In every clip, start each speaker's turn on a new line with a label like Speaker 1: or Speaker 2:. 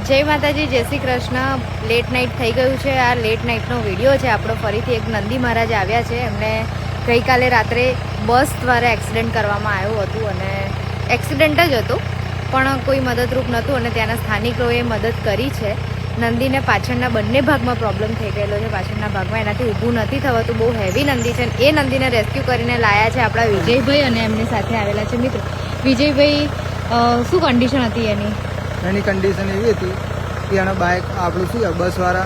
Speaker 1: જય માતાજી, જય શ્રી કૃષ્ણ। લેટ નાઇટ થઈ ગયું છે। આ લેટ નાઇટનો વિડીયો છે આપણો। ફરીથી એક નંદી મહારાજ આવ્યા છે। એમને ગઈકાલે રાત્રે બસ દ્વારા એક્સિડન્ટ કરવામાં આવ્યું હતું અને એક્સિડન્ટ જ હતો પણ કોઈ મદદરૂપ નહોતું અને ત્યાંના સ્થાનિકોએ મદદ કરી છે। નંદીને પાછળના બંને ભાગમાં પ્રોબ્લેમ થઈ ગયેલો છે। પાછળના ભાગમાં એનાથી ઊભું નથી થવાતું। બહુ હેવી નંદી છે। એ નંદીને રેસ્ક્યુ કરીને લાયા છે આપણા વિજયભાઈ અને એમની સાથે આવેલા છે મિત્રો। વિજયભાઈ, શું કન્ડિશન હતી એની?
Speaker 2: એની કન્ડિશન એવી હતી કે એનો બાઇક આપણું શું બસવાળા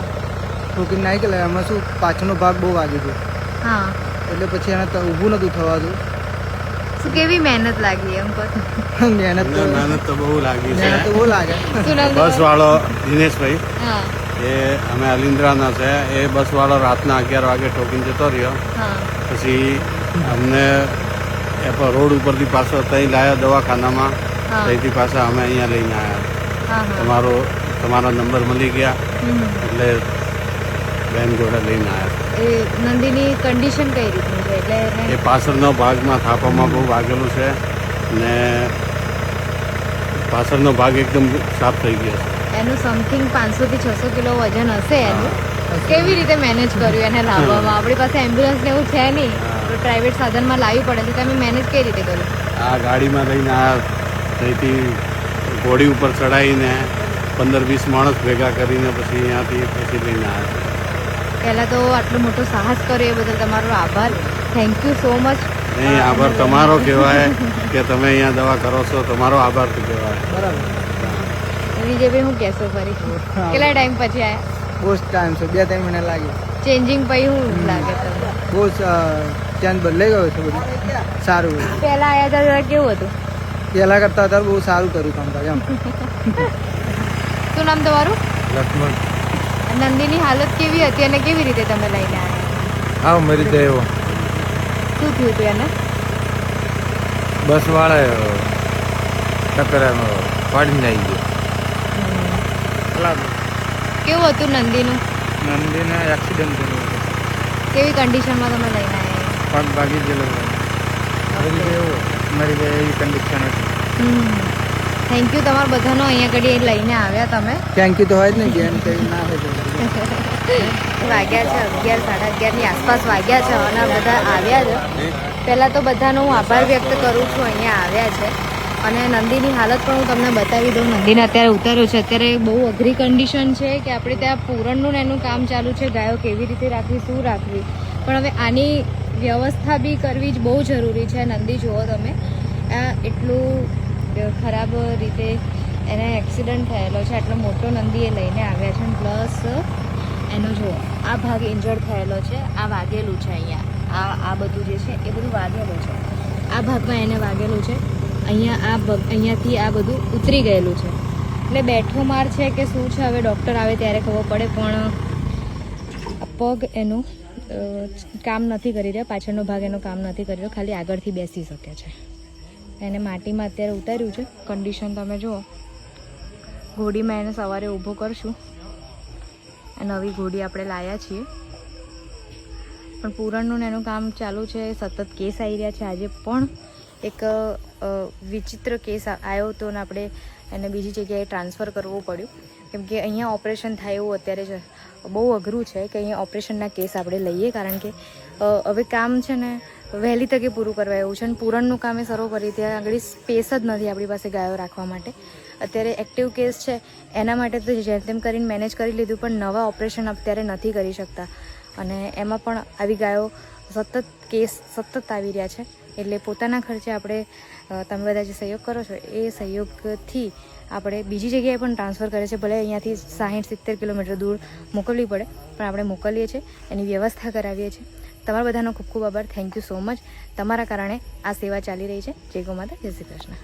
Speaker 2: ઠોકીને નાખી ગયેલા। એમાં શું પાછળનો ભાગ બહુ વાગ્યો હતો।
Speaker 1: હા,
Speaker 2: એટલે પછી એને ઊભું નહોતું થવાતું।
Speaker 1: શું કેવી મહેનત લાગી એમ કહો?
Speaker 3: મહેનત તો બહુ લાગી છે।
Speaker 2: મહેનત તો બહુ લાગે।
Speaker 3: બસ વાળો દિનેશભાઈ,
Speaker 1: હા
Speaker 3: એ અમે અલિન્દ્રાના છે। એ બસ વાળો રાતના 11 વાગે ઠોકીને જતો રહ્યો।
Speaker 1: હા
Speaker 3: પછી અમને રોડ ઉપરથી પાછો ત્યાં લાયા દવાખાનામાં।
Speaker 1: હા
Speaker 3: ત્યાંથી પાછા અમે અહીંયા લઈને આવ્યા।
Speaker 1: હા હા
Speaker 3: તમારા નંબર મળી ગયા એટલે બેન જોડે લઈને આવ્યા।
Speaker 1: એ નંદીની કન્ડિશન કઈ રીતની છે? એટલે
Speaker 3: એ પાછળનો ભાગમાં થાપામાં બહુ વાગેલું છે ને પાછળનો ભાગ એકદમ સાફ થઈ ગયો છે।
Speaker 1: એનું સમથિંગ 500 થી 600 કિલો વજન હશે એનું। કેવી રીતે મેનેજ કર્યું એને લાવવામાં? આપણી પાસે એમ્બ્યુલન્સ ને એવું છે નહીં, તો પ્રાઇવેટ સાધનમાં લાવવી પડે છે। તમે મેનેજ કઈ રીતે કર્યું?
Speaker 3: આ ગાડીમાં લઈને આવ્યા, ત્યાંથી ઘોડી ઉપર ચડાવીને 15-20 માણસ ભેગા કરીને પછી અહીંયાથી પછી લઈને આવ્યા।
Speaker 1: પહેલાં તો આટલો મોટો સાહસ કર્યો એ બદલ તમારો આભાર। Thank you so much.
Speaker 3: નહીં, આભાર તમારો કહેવાય કે તમે અહીંયા દવા કરો છો, તમારો આભાર તો કહેવાય।
Speaker 2: બરાબર।
Speaker 1: વિજયભાઈ, હું કહેશો ફરી? કેટલા ટાઈમ પછી આવ્યા?
Speaker 2: બહુ જ ટાઈમ છે, 2-3 મહિના લાગ્યા।
Speaker 1: ચેન્જિંગ પછી શું લાગે તમને?
Speaker 2: બહુ જ ચેન્જ બદલાઈ ગયો છે બધું સારું।
Speaker 1: પહેલાં આવ્યા હતા કેવું હતું?
Speaker 2: પહેલાં કરતાં અત્યારે બહુ સારું કર્યું કામકાજ એમ।
Speaker 1: શું નામ તમારું?
Speaker 3: લક્ષ્મણ,
Speaker 1: નંદીની હાલત કેવી હતી અને કેવી રીતે તમે લઈને આવ્યા?
Speaker 3: હા મરી ગયો।
Speaker 1: શું થયું હતું એને?
Speaker 3: બસ વાળા ટક્કર પાડીને આવી ગયો।
Speaker 1: કેવું હતું નંદીનું?
Speaker 2: નંદીને એક્સિડન્ટ થયું હતું।
Speaker 1: કેવી કન્ડિશનમાં તમે લઈને આવ્યા?
Speaker 2: પગ ભાગી ગયેલો મરી ગઈ એવી કન્ડિશન હતી।
Speaker 1: થેન્ક યુ તમારા બધાનો અહીંયા ઘડી લઈને આવ્યા તમે।
Speaker 2: થેન્ક યુ તો હોય જ નહીં, બેન કંઈ ના હોય તો।
Speaker 1: વાગ્યા છે 11, 11:30 ની આસપાસ વાગ્યા છે અને બધા આવ્યા છે। પહેલાં તો બધાનો હું આભાર વ્યક્ત કરું છું, અહીંયા આવ્યા છે। અને નંદીની હાલત પણ હું તમને બતાવી દઉં। નંદીને અત્યારે ઉતાર્યો છે। અત્યારે બહુ અઘરી કન્ડિશન છે કે આપણે ત્યાં પૂરણનું ને એનું કામ ચાલુ છે। ગાયો કેવી રીતે રાખવી, શું રાખવી, પણ હવે આની વ્યવસ્થા બી કરવી જ બહુ જરૂરી છે। નંદી જુઓ તમે, આ એટલું ખરાબ રીતે એને એક્સિડન્ટ થયેલો છે। આટલો મોટો નંદી એ લઈને આવ્યા છે પ્લસ એનો જુઓ આ ભાગ ઇન્જર્ડ થયેલો છે। આ વાગેલું છે અહીંયા, આ બધું જે છે એ બધું વાગેલું છે। આ ભાગમાં એને વાગેલું છે। અહીંયા અહીંયાથી આ બધું ઉતરી ગયેલું છે। એટલે બેઠો માર છે કે શું છે હવે ડૉક્ટર આવે ત્યારે ખબર પડે। પણ પગ એનું કામ નથી કરી રહ્યો, પાછળનો ભાગ એનો કામ નથી કરી રહ્યો, ખાલી આગળથી બેસી શકે છે। એને માટીમાં અત્યારે ઉતાર્યું છે। કન્ડિશન તમે જુઓ, ઘોડીમાં એને સવારે ઊભો કરશું। નવી ઘોડી આપણે લાવ્યા છીએ પણ પૂરણનું ને એનું કામ ચાલુ છે। સતત કેસ આવી રહ્યા છે। આજે પણ એક વિચિત્ર કેસ આવ્યો હતો અને આપણે એને બીજી જગ્યાએ ટ્રાન્સફર કરવું પડ્યું કેમ કે અહીંયા ઓપરેશન થાય એવું અત્યારે છે। બહુ અઘરું છે કે અહીંયા ઓપરેશનના કેસ આપણે લઈએ કારણ કે હવે કામ છે ને વહેલી તકે પૂરું કરવા એવું છે। અને પૂરણનું કામ એ સર્વોપરી, ત્યાં આગળ સ્પેસ જ નથી આપણી પાસે ગાયો રાખવા માટે। અત્યારે એક્ટિવ કેસ છે એના માટે તો જેમ તેમ કરીને મેનેજ કરી લીધું, પણ નવા ઓપરેશન અત્યારે નથી કરી શકતા અને એમાં પણ આવી ગાયો સતત કેસ સતત આવી રહ્યા છે। એટલે પોતાના ખર્ચે આપણે તમે બધા જે સહયોગ કરો છો એ સહયોગથી આપણે બીજી જગ્યાએ પણ ટ્રાન્સફર કરે છે। ભલે અહીંયાથી 60-70 કિલોમીટર દૂર મોકલવી પડે પણ આપણે મોકલીએ છીએ, એની વ્યવસ્થા કરાવીએ છીએ। તમારા બધાનો ખૂબ ખૂબ આભાર। Thank you so much. તમારા કારણે આ સેવા ચાલી રહી છે। જય ગૌ માતા, જય શ્રી કૃષ્ણ।